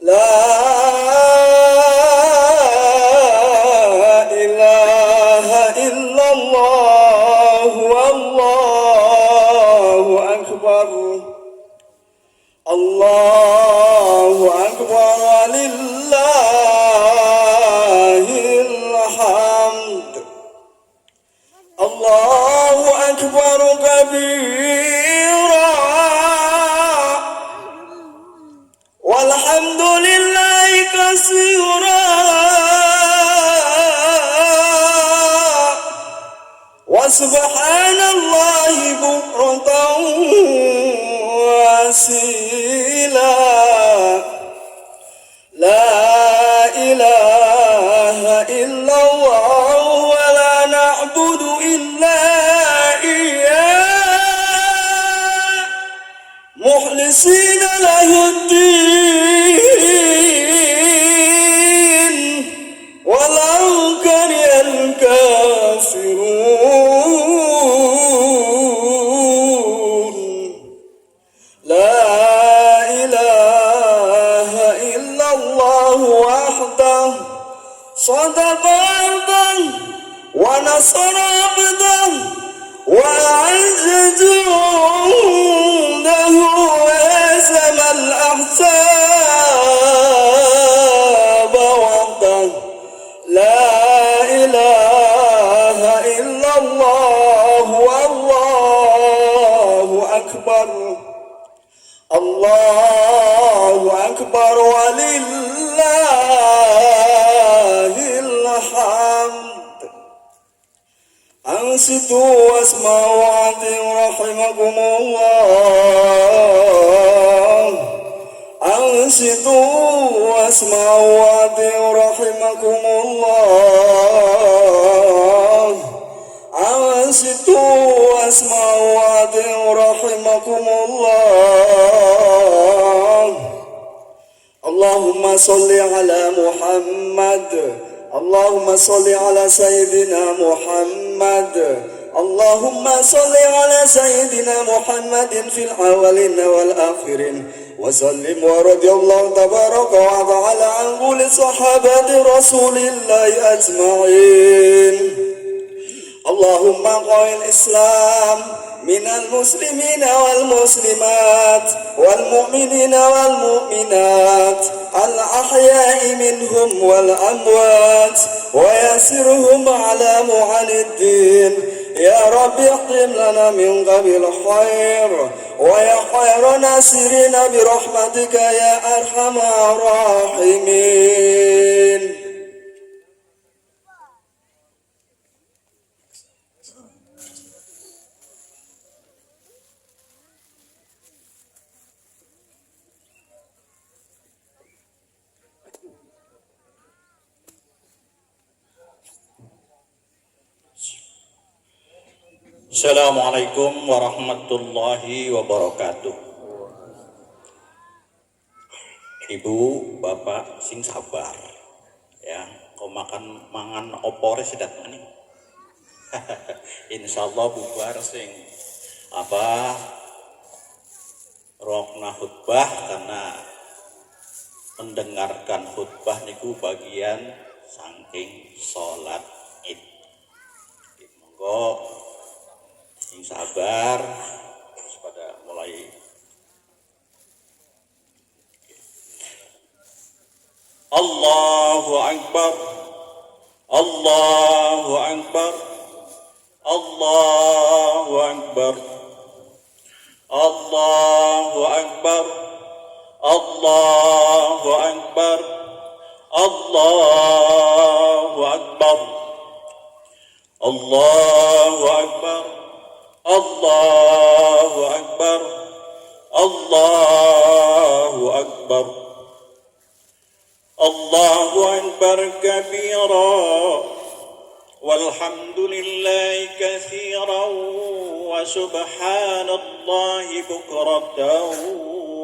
لا إله إلا الله والله أكبر الله أكبر ولله الحمد الله أكبر كبيرا والحمد لله كثيرا وسبحان الله بكرة وأصيلا لا إله إلا الله ولا نعبد إلا إياه مخلصين له الدين ولو كره الكافرون لا إله إلا الله وحده صدق عبده ونصر عبده وأعز جنده وهزم الأحزاب وحده لا إله إلا الله والله أكبر الله أكبر ولله الحمد أنصتوا واسمعوا وأطيعوا رحمكم الله أنصتوا واسمعوا وأطيعوا رحمكم الله أنصتوا واسمعوا وأطيعوا رحمكم الله اللهم صل على محمد اللهم صل على سيدنا محمد اللهم صل على سيدنا محمد في الأولين والآخرين وسلم ورضي الله تبارك وتعالى عن كل صحابة رسول الله أجمعين اللهم قوي الإسلام من المسلمين والمسلمات والمؤمنين والمؤمنات الأحياء منهم والأموات ويسرهم على معاني الدين يا رب اختم لنا من قبل الخير ويا خير ناصرين برحمتك يا أرحم الراحمين. Assalamualaikum warahmatullahi wabarakatuh. Ibu, bapak sing sabar ya, kau mangan opor sedat maning. Insyaallah bubar sing rokna khutbah karena mendengarkan khutbah niku bagian saking salat Id. Monggo sing sabar pada mulai. Allahu Akbar Allahu Akbar Allahu Akbar Allahu Akbar Allahu Akbar Allahu Akbar Allahu Akbar Allahu Akbar Allahu Akbar Allahu Akbar kabira walhamdulillahi katsiran wa subhanallahi bukratan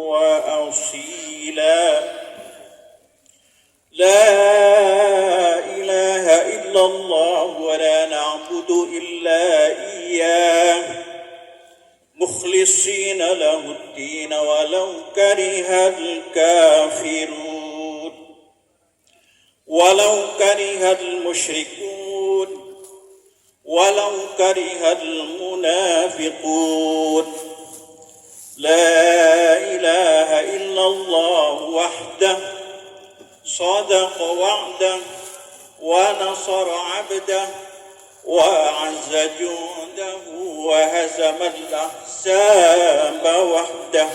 wa asila. La ilaha illallah wa la na'budu illa iyyah مخلصين له الدين ولو كره الكافرون ولو كره المشركون ولو كره المنافقون لا إله إلا الله وحده صدق وعده ونصر عبده وأعز جنده وهزم الأحزاب وحده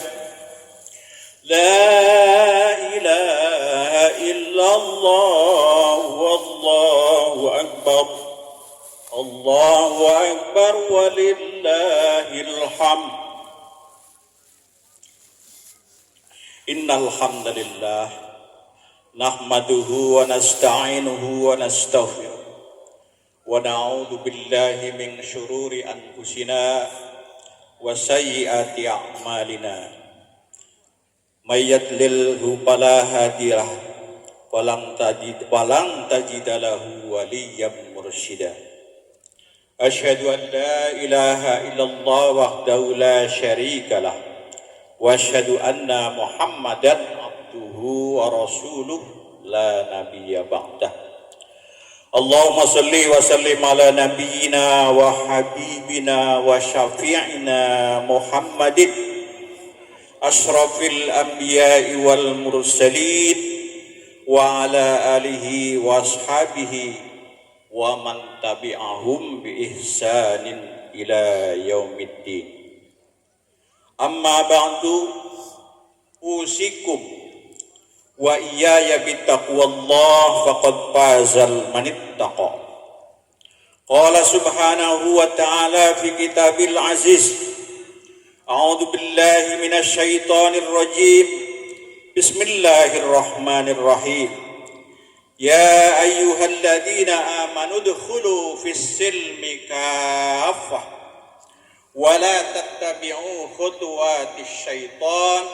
لا إله إلا الله والله أكبر الله أكبر ولله الحمد. Innal hamdalillah nahmaduhu wa nasta'inuhu wa nastaghfiruh wa na'udzu billahi min syururi anfusina wa sayyiati a'malina may yahdihillahu fala hadiyalah walang tajid lahu waliyyan mursyida. Asyhadu an la ilaha illallah wahdahu la syarikalah wa asyhadu anna Muhammadan abduhu wa rasuluh la nabiyya ba'dah. Allahumma salli wa sallim ala nabiyyina wa habibina wa syafi'ina Muhammadin asyrafil anbiya'i wal mursalin wa ala alihi wa ashabihi wa man tabi'ahum bi ihsanin ila yaumiddin. Amma ba'du, usikum wa iyaya bittaqwallah faqad fazal manittaqa. Qala subhanahu wa ta'ala fi kitabil aziz, a'udzu billahi minasy syaithanir rajim. Bismillahirrahmanirrahim. Ya ayyuhalladzina amanu udkhulu fis silmi kaffah wala tattabi'u khutuwatis syaitan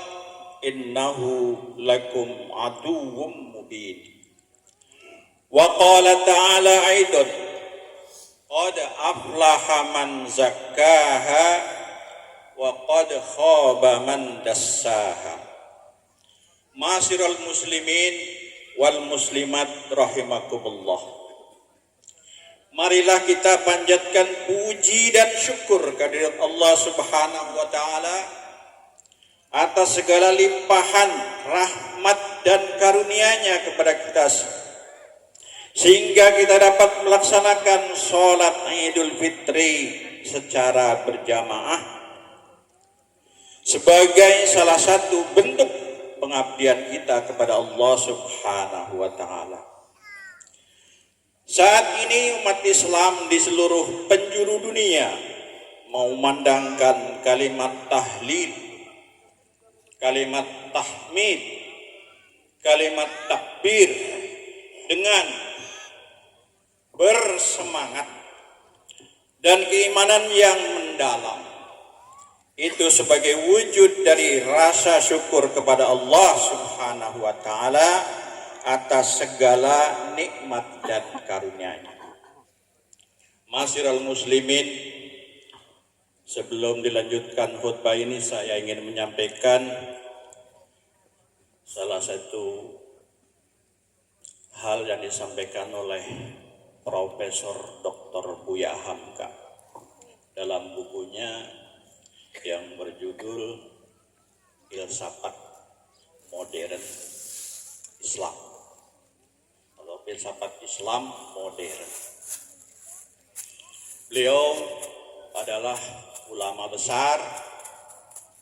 innahu lakum aduwwum mubin. Wa qala ta'ala aidan qad aflaha man zakkaha wa qad khaba man dassaha. Ma'asyiral muslimin wal muslimat rahimakumullah. Marilah kita panjatkan puji dan syukur kehadirat Allah Subhanahu wa taala atas segala limpahan rahmat dan karunia-Nya kepada kita, sehingga kita dapat melaksanakan sholat Idul Fitri secara berjamaah sebagai salah satu bentuk pengabdian kita kepada Allah Subhanahu wa taala. Saat ini umat Islam di seluruh penjuru dunia mengumandangkan kalimat tahlil, kalimat tahmid, kalimat takbir dengan bersemangat dan keimanan yang mendalam. Itu sebagai wujud dari rasa syukur kepada Allah Subhanahu wa taala atas segala nikmat dan karunia-Nya. Ma'asyiral muslimin, sebelum dilanjutkan khutbah ini saya ingin menyampaikan salah satu hal yang disampaikan oleh Profesor Dr. Buya Hamka dalam bukunya yang berjudul Filsafat Modern Islam. Filsafat Islam modern. Beliau adalah ulama besar.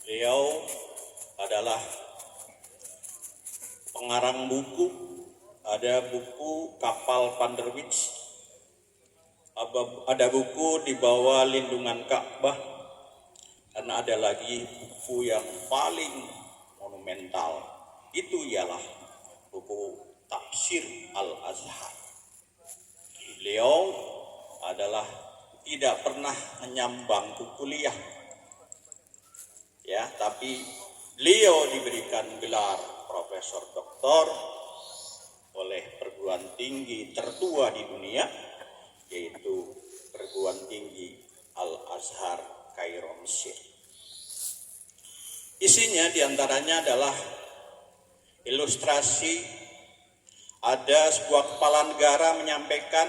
Beliau adalah pengarang buku. Ada buku Kapal Van der Wijk. Ada buku Di Bawah Lindungan Ka'bah. Dan ada lagi buku yang paling monumental. Itu ialah buku Tafsir Al-Azhar. Beliau adalah tidak pernah menyambang kuliah, ya, tapi beliau diberikan gelar Profesor Doktor oleh perguruan tinggi tertua di dunia, yaitu perguruan tinggi Al-Azhar Kairo, Mesir. Isinya diantaranya adalah ilustrasi ada sebuah kepala negara menyampaikan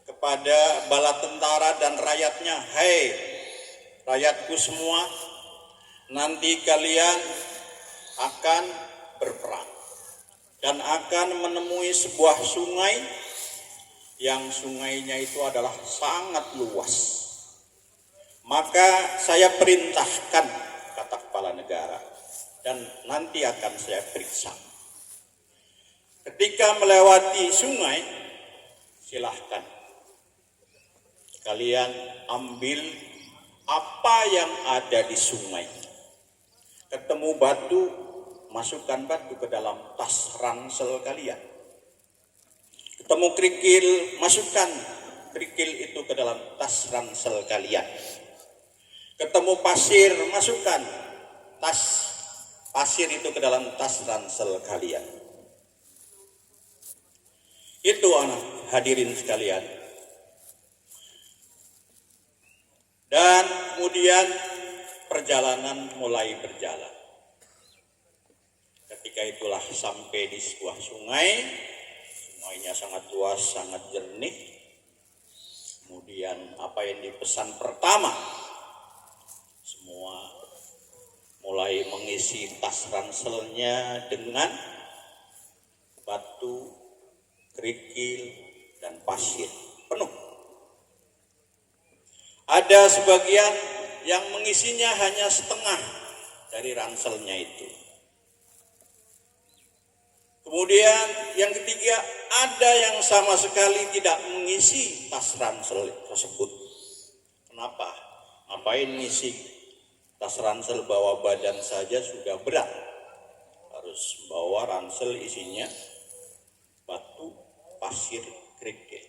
kepada bala tentara dan rakyatnya, "Hei rakyatku semua, nanti kalian akan berperang dan akan menemui sebuah sungai yang sungainya itu adalah sangat luas. Maka saya perintahkan," kata kepala negara, "dan nanti akan saya periksa. Ketika melewati sungai, silahkan kalian ambil apa yang ada di sungai. Ketemu batu, masukkan batu ke dalam tas ransel kalian. Ketemu kerikil, masukkan kerikil itu ke dalam tas ransel kalian. Ketemu pasir, masukkan tas pasir itu ke dalam tas ransel kalian." Itu anak hadirin sekalian. Dan kemudian perjalanan mulai berjalan. Ketika itulah sampai di sebuah sungai. Sungainya sangat luas, sangat jernih. Kemudian apa yang dipesan pertama? Semua mulai mengisi tas ranselnya dengan batu, kerikil, dan pasir penuh. Ada sebagian yang mengisinya hanya setengah dari ranselnya itu. Kemudian yang ketiga, ada yang sama sekali tidak mengisi tas ransel tersebut. Kenapa? Ngapain ngisi tas ransel, bawa badan saja sudah berat. Harus bawa ransel isinya batu, pasir, kerikil.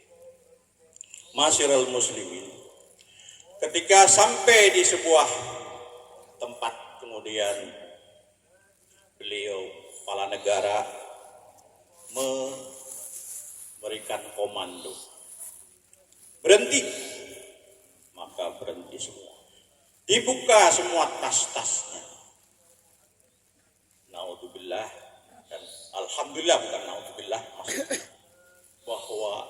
Masyiral muslimin, ketika sampai di sebuah tempat, kemudian beliau kepala negara memberikan komando, berhenti. Maka berhenti semua, dibuka semua tas-tasnya. Naudzubillah dan alhamdulillah, bukan naudzubillah, maksudnya bahwa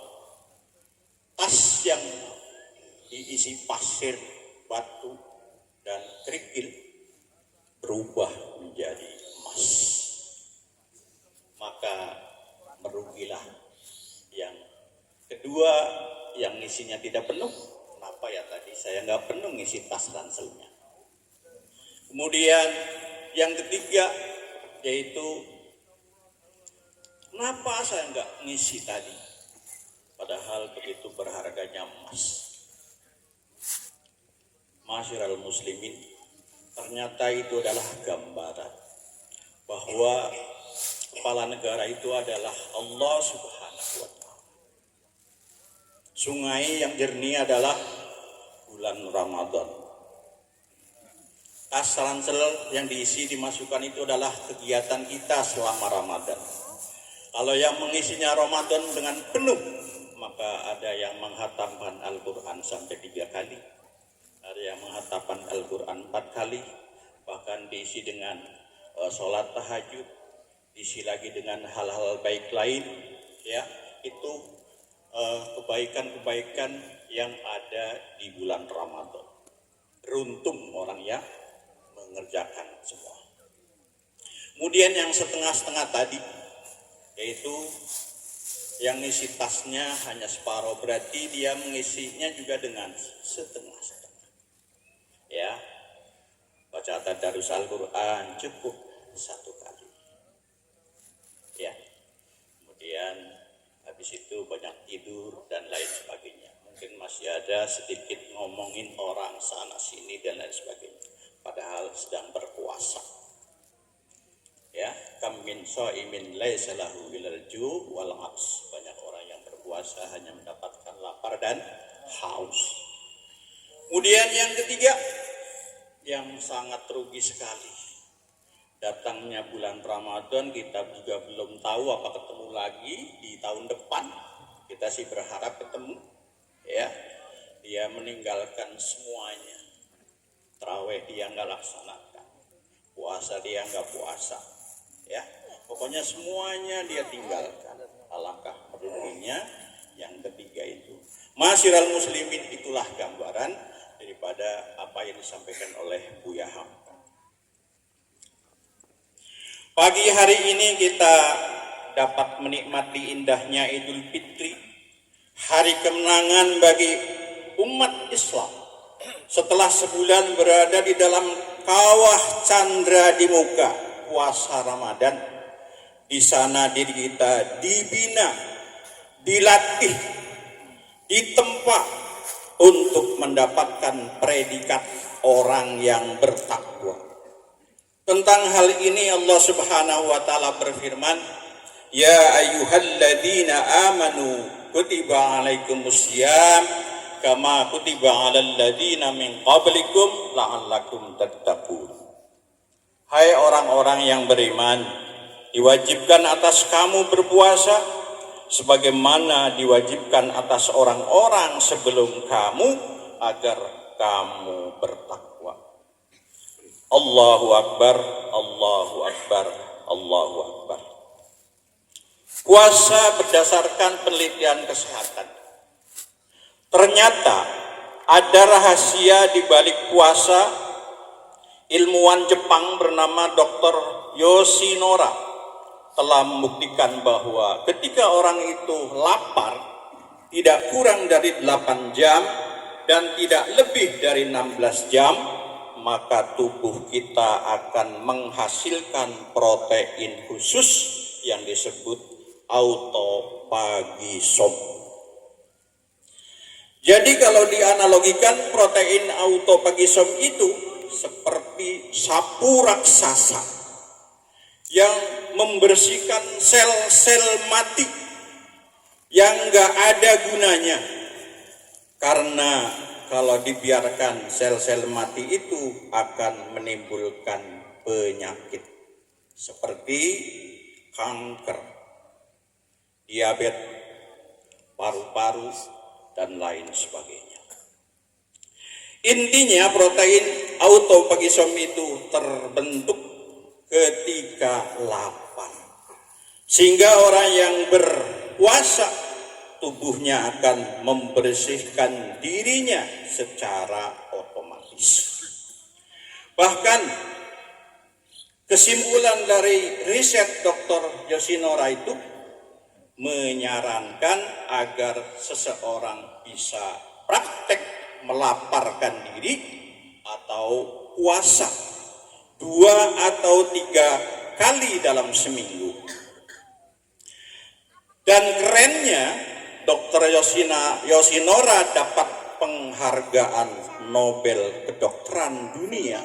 tas yang diisi pasir, batu, dan kerikil berubah menjadi emas. Maka merugilah yang kedua, yang isinya tidak penuh. Kenapa ya tadi saya nggak penuh ngisi tas ranselnya. Kemudian yang ketiga yaitu, kenapa saya nggak ngisi tadi, padahal begitu berharganya emas. Masyiral muslimin, ternyata itu adalah gambaran bahwa kepala negara itu adalah Allah Subhanahu wa Ta'ala. Sungai yang jernih adalah bulan Ramadan. Tas ransel yang diisi dimasukkan itu adalah kegiatan kita selama Ramadan. Kalau yang mengisinya Ramadan dengan penuh, maka ada yang menghatamkan Al-Quran sampai 3 kali. Ada yang menghatamkan Al-Quran 4 kali. Bahkan diisi dengan sholat tahajud, diisi lagi dengan hal-hal baik lain. Ya, itu kebaikan-kebaikan yang ada di bulan Ramadan. Beruntung orang yang mengerjakan semua. Kemudian yang setengah-setengah tadi, yaitu yang ngisi tasnya hanya separuh, berarti dia mengisinya juga dengan setengah-setengah. Ya, baca tadarus Al-Quran cukup 1 kali. Ya, kemudian habis itu banyak tidur dan lain sebagainya. Mungkin masih ada sedikit ngomongin orang sana sini dan lain sebagainya, padahal sedang berpuasa. Ya, kam min shaimin laisa lahu illal ju' wal 'ats. Banyak orang yang berpuasa hanya mendapatkan lapar dan haus. Kemudian yang ketiga, yang sangat rugi sekali, datangnya bulan Ramadan, kita juga belum tahu apa ketemu lagi di tahun depan. Kita sih berharap ketemu, ya. Dia meninggalkan semuanya. Tarawih dia nggak laksanakan, puasa dia nggak puasa, ya. Pokoknya semuanya dia tinggalkan. alangkah meruginya. Yang ketiga itu, Masyiral muslimin, itulah gambaran daripada apa yang disampaikan oleh Buya Hamka. Pagi hari ini kita dapat menikmati indahnya Idul Fitri, hari kemenangan bagi umat Islam. Setelah sebulan berada di dalam kawah candra di muka puasa Ramadan, di sana diri kita dibina, dilatih, ditempa untuk mendapatkan predikat orang yang bertakwa. Tentang hal ini Allah Subhanahu wa taala berfirman, "Ya ayyuhalladzina amanu kutiba alaikumusiyam kama kutiba alal ladzina min qablikum la'allakum tattaqun." Hai orang-orang yang beriman, diwajibkan atas kamu berpuasa sebagaimana diwajibkan atas orang-orang sebelum kamu agar kamu bertakwa. Allahu Akbar, Allahu Akbar, Allahu Akbar. Puasa berdasarkan penelitian kesehatan. Ternyata ada rahasia di balik puasa. Ilmuwan Jepang bernama Dr. Yoshinora telah membuktikan bahwa ketika orang itu lapar tidak kurang dari 8 jam dan tidak lebih dari 16 jam, maka tubuh kita akan menghasilkan protein khusus yang disebut autofagisom. Jadi kalau dianalogikan, protein autofagisom itu seperti sapu raksasa yang membersihkan sel-sel mati yang gak ada gunanya. Karena kalau dibiarkan sel-sel mati itu akan menimbulkan penyakit seperti kanker, diabetes, paru-paru, dan lain sebagainya. Intinya protein autofagisom itu terbentuk ketika lapar. Sehingga orang yang berpuasa tubuhnya akan membersihkan dirinya secara otomatis. Bahkan kesimpulan dari riset Dr. Yoshinora itu menyarankan agar seseorang bisa praktek melaparkan diri atau puasa 2 atau 3 kali dalam seminggu. Dan kerennya Dr. Yoshinora dapat penghargaan Nobel kedokteran dunia.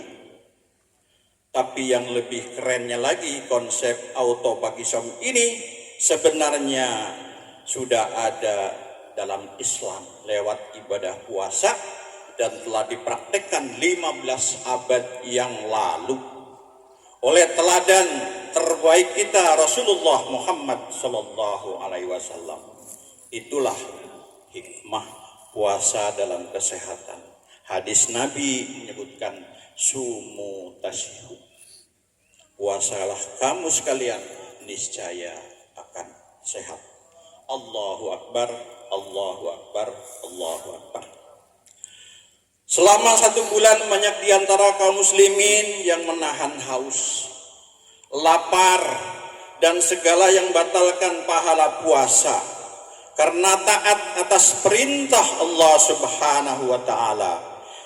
Tapi yang lebih kerennya lagi, konsep autofagisom ini sebenarnya sudah ada dalam Islam lewat ibadah puasa dan telah dipraktekkan 15 abad yang lalu oleh teladan terbaik kita Rasulullah Muhammad sallallahu alaihi wasallam. Itulah hikmah puasa dalam kesehatan. Hadis Nabi menyebutkan sumu tasyihu. Puasalah kamu sekalian, niscaya akan sehat. Allahu Akbar, Allahu Akbar, Allahu Akbar. Selama 1 bulan banyak di antara kaum muslimin yang menahan haus, lapar, dan segala yang batalkan pahala puasa karena taat atas perintah Allah Subhanahu wa taala.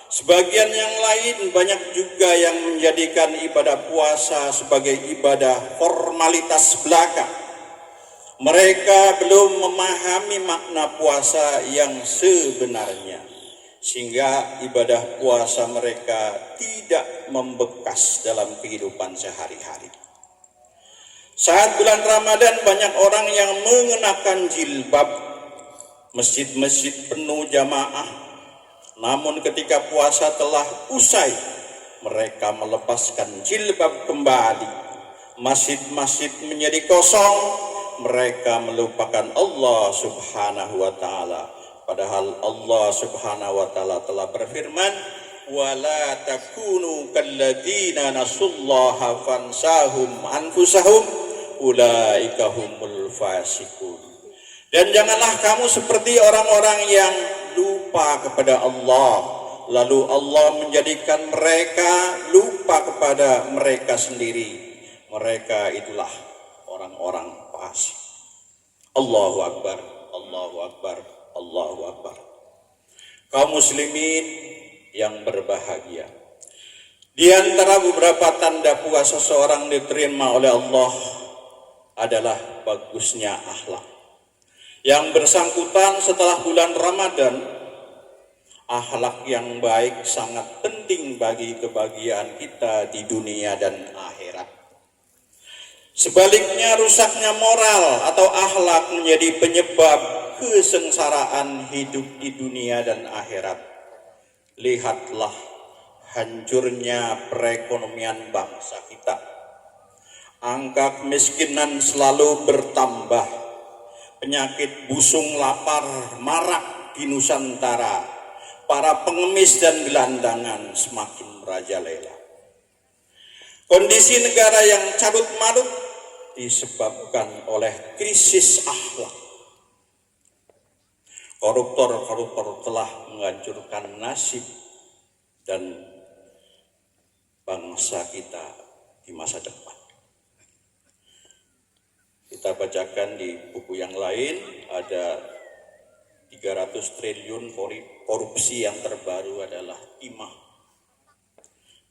Sebagian yang lain banyak juga yang menjadikan ibadah puasa sebagai ibadah formalitas belaka. Mereka belum memahami makna puasa yang sebenarnya, sehingga ibadah puasa mereka tidak membekas dalam kehidupan sehari-hari. Saat bulan Ramadan banyak orang yang mengenakan jilbab, masjid-masjid penuh jamaah. Namun ketika puasa telah usai, mereka melepaskan jilbab kembali. Masjid-masjid menjadi kosong, mereka melupakan Allah Subhanahu wa taala. Padahal Allah Subhanahu wa taala telah berfirman, "Wala takunu kalladzina nasullaha fansahum anfusahum ulaika humul fasiqun." Dan janganlah kamu seperti orang-orang yang lupa kepada Allah, lalu Allah menjadikan mereka lupa kepada mereka sendiri. Mereka itulah orang-orang fasik. Allahu Akbar, Allahu Akbar, Allahu Akbar. Kaum muslimin yang berbahagia, di antara beberapa tanda puasa seorang diterima oleh Allah adalah bagusnya akhlak. Yang bersangkutan setelah bulan Ramadan, akhlak yang baik sangat penting bagi kebahagiaan kita di dunia dan akhirat. Sebaliknya, rusaknya moral atau akhlak menjadi penyebab kesengsaraan hidup di dunia dan akhirat. Lihatlah hancurnya perekonomian bangsa kita. Angka kemiskinan selalu bertambah. Penyakit busung lapar marak di Nusantara. Para pengemis dan gelandangan semakin merajalela. Kondisi negara yang carut marut disebabkan oleh krisis akhlak. Koruptor-koruptor telah menghancurkan nasib dan bangsa kita di masa depan. Kita bacakan di buku yang lain, ada 300 triliun korupsi yang terbaru adalah timah.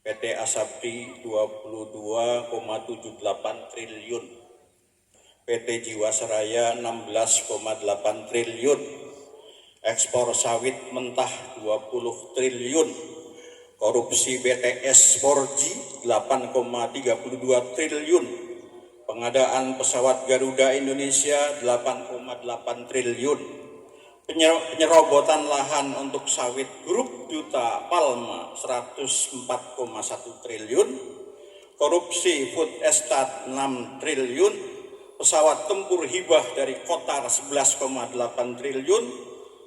PT Asabri 22,78 triliun. PT Jiwasraya 16,8 triliun. Ekspor sawit mentah 20 triliun. Korupsi BTS 4G 8,32 triliun. Pengadaan pesawat Garuda Indonesia 8,8 triliun. Penyerobotan lahan untuk sawit grup Duta Palma 104,1 triliun. Korupsi food estate 6 triliun. Pesawat tempur hibah dari Qatar 11,8 triliun.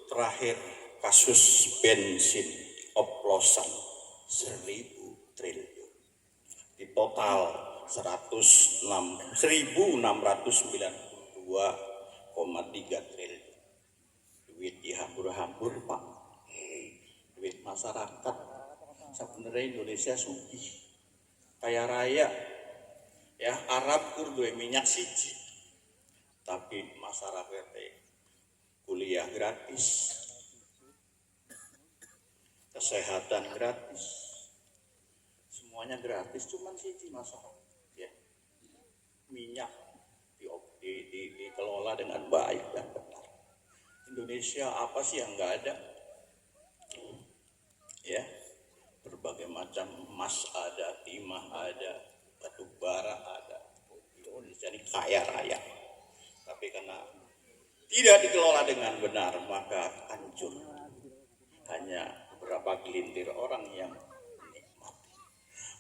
Terakhir kasus bensin oplosan 1.000 triliun. Di total 1.692,3 triliun. Duit dihambur-hambur, Pak. Duit masyarakat. Sebenarnya Indonesia sugih, kaya raya. Ya, Arab kur duwe minyak siji. Tapi masyarakat kuliah gratis. Kesehatan gratis. Semuanya gratis, cuman siji masalah. Ya. Minyak dikelola dengan baik dan benar. Indonesia apa sih yang nggak ada? Ya, berbagai macam emas ada, timah ada, batu bara ada. Indonesia ini kaya raya. Tapi karena tidak dikelola dengan benar, maka hancur. Hanya beberapa gelintir orang yang menikmati.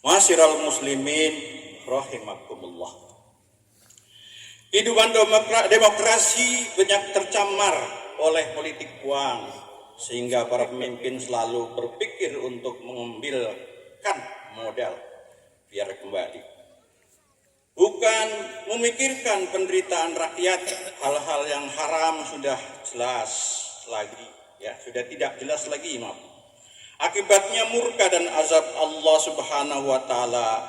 Masyiral muslimin rahimakumullah. Kehidupan demokrasi banyak tercemar oleh politik uang, sehingga para pemimpin selalu berpikir untuk mengambilkan modal biar kembali. Bukan memikirkan penderitaan rakyat, hal-hal yang haram sudah jelas lagi, ya sudah tidak jelas lagi, maaf. Akibatnya murka dan azab Allah Subhanahu wa taala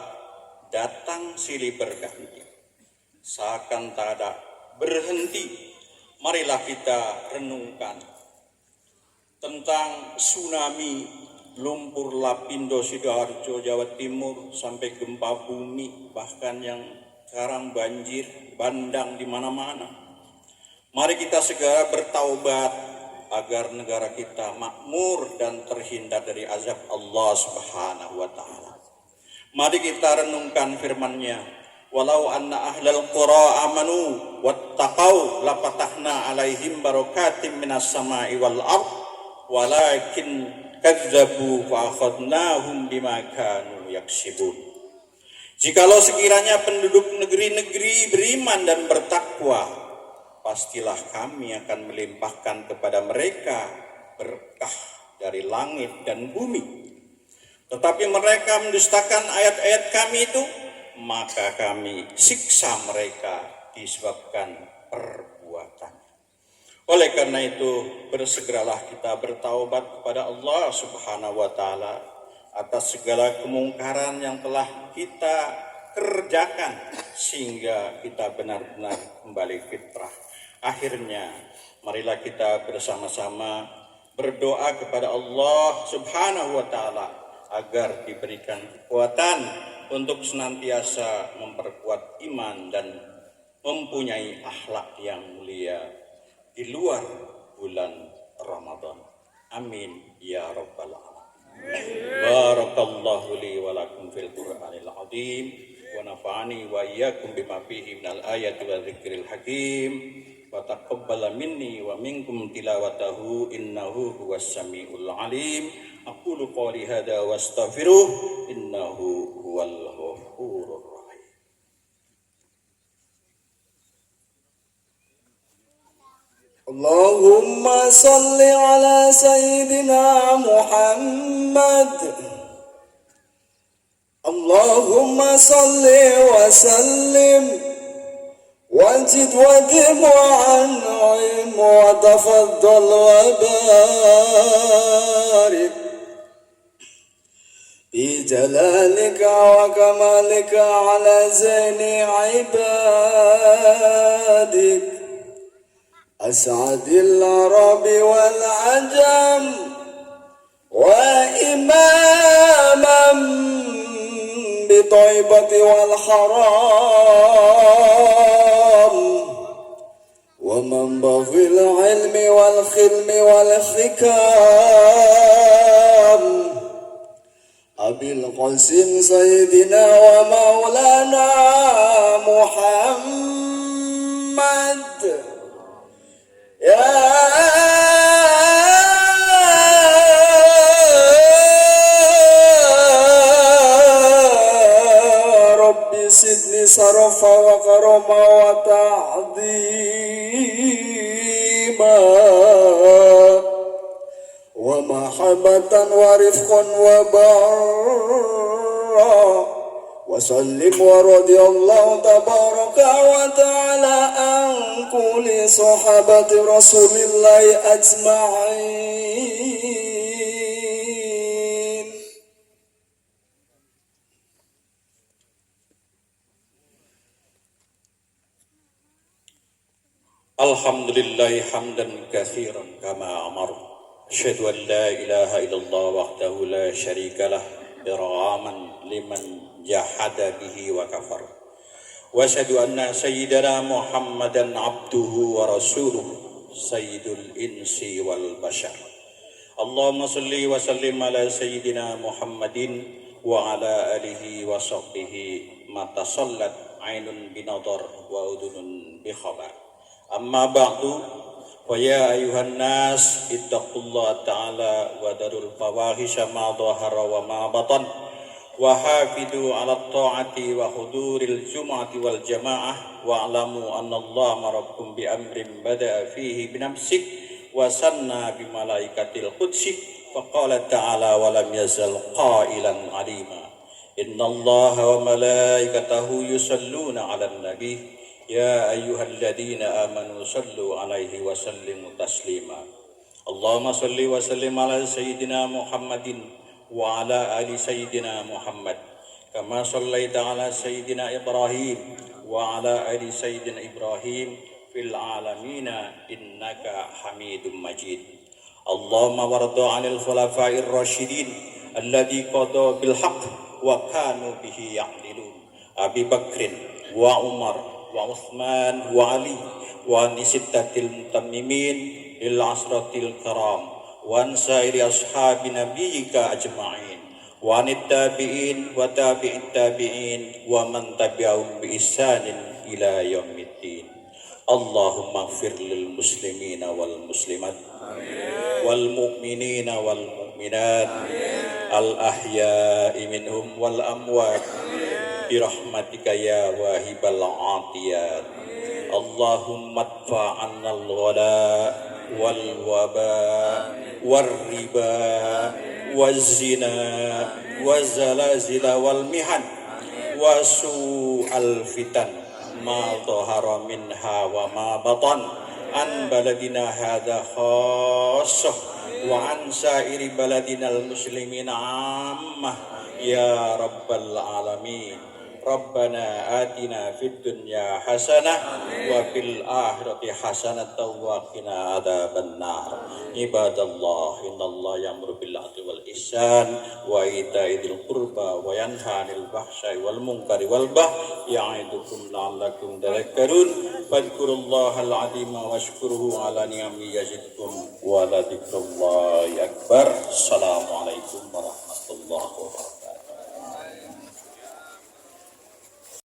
datang silih berganti. Seakan tak ada berhenti. Marilah kita renungkan tentang tsunami lumpur Lapindo Sidoarjo Jawa Timur sampai gempa bumi, bahkan yang sekarang banjir bandang di mana-mana. Mari kita segera bertaubat agar negara kita makmur dan terhindar dari azab Allah Subhanahu wa taala. Mari kita renungkan firman-Nya. Walau anna ahlal qura amanu wattaqau lapatahna alaihim barakatim minas sama'i wal ard walakin kadzabu fa akhadnahum bima kanu yaksibun. Jikalau sekiranya penduduk negeri-negeri beriman dan bertakwa, pastilah kami akan melimpahkan kepada mereka berkah dari langit dan bumi. Tetapi mereka mendustakan ayat-ayat kami itu, maka kami siksa mereka disebabkan perbuatan. Oleh karena itu, bersegeralah kita bertaubat kepada Allah Subhanahu wa taala atas segala kemungkaran yang telah kita kerjakan sehingga kita benar-benar kembali fitrah. Akhirnya, marilah kita bersama-sama berdoa kepada Allah Subhanahu wa taala agar diberikan kekuatan untuk senantiasa memperkuat iman dan mempunyai akhlak yang mulia di luar bulan Ramadan. Amin ya rabbal alamin. Barakallahu li wa lakum fil Qur'anil azim wa nafa'ani wa iyyakum bima fihi minal ayati wa dzikril hakim wa taqabbala minni wa minkum tilawatahu innahu huwas samiul alim. Aqulu qouli hadza wa astaghfiruh innahu huwal ghafurur rahim. Allahumma salli ala sayyidina Muhammad. Allahumma salli wa sallim wajid wadim wa an'im wa tafaddal wa barik bi jalalika wa kamalika ala zaini ibadik as'adil arabi wal ajam wa imamam bi taibati wal haram wa manbaghil ilmi wal khilmi wal khikam abil qasim sayyidina wa maulana Muhammad ya Rabbi sidni sarafa wa karama wa ta'zima wa mahabbatan wa rifqan wa barra wa sallim wa radiyallahu tabaraka wa ta'ala an kulli sahabati rasulillahi ajma'in. Alhamdulillahi hamdan katsiran kama amar. Asyhadu an la ilaha illallah wahdahu la syarika lah irghaman liman jahada bihi wa kafar. Wa asyhadu anna sayyidana Muhammadan abduhu wa rasuluh sayyidul insi wal bashar. Allahumma salli wa sallim ala sayyidina Muhammadin wa ala alihi wa sahbihi mata sallat ainun binadar wa udunun bi khabar. Amma ba'du fa ya ayuhan nas ittaqullaha ta'ala wa darul fawahisha ma dhahara wa ma batan wa hafidu ala ta'ati wa huduril jum'ati wal jamaah wa alamu anna Allah marakum bi amrin bada'a fihi binamsik wa sanna bi malaikatil qudsi fa qala ta'ala wa lam yazal qailan alima inna Allah wa malaikatahu yusalluna ala nabi ya ayyuhalladzina amanu sallu alaihi wa sallimu taslima. Allahumma salli wa sallim ala sayyidina Muhammadin wa ala ali sayyidina Muhammad kama sallaita ala sayyidina Ibrahim wa ala ali sayyidina Ibrahim fil alamina innaka Hamidum Majid. Allahumma warda 'anil khulafa'ir rasyidin alladzi qada bil haqq wa kanu bihi ya'dilun. Abi Bakrin wa Umar wa Uthman wa Ali wa nisittatil mutammimin il asratil karam wa ansairi ashabi nabiyyika ajma'in wa anit tabi'in wa tabi'it tabi'in wa man tabi'ahum bi ihsanin ila yaumiddin. Allahumma ighfir lil muslimina wal muslimat wal mu'minina wal mu'minat al ahya'i minhum wal amwat birahmatika ya wahibal atiyat. Allahumma adfa' 'annal ghala wal waba war riba waz zina waz zalazila wal mihan wa su'al fitan ma dhahara minha wa ma batan an baladina hadza khassah wa an sairi baladinal muslimin ammah ya rabbal alamin. Rabbana atina fid dunya hasanah wa fil akhirati hasanah wa qina adzabannar. Ibadallah, innallaha ya'muru bil 'adli wal ihsan wa ita'i dzil qurba wa yanha 'anil fahsya'i wal munkari wal baghi ya'idukum la'allakum tadhakkarun. Fadhkurullahal 'azima washkuruhu 'ala ni'amihi yazidkum wa la dzikrullahi akbar. Assalamualaikum warahmatullahi wabarakatuh.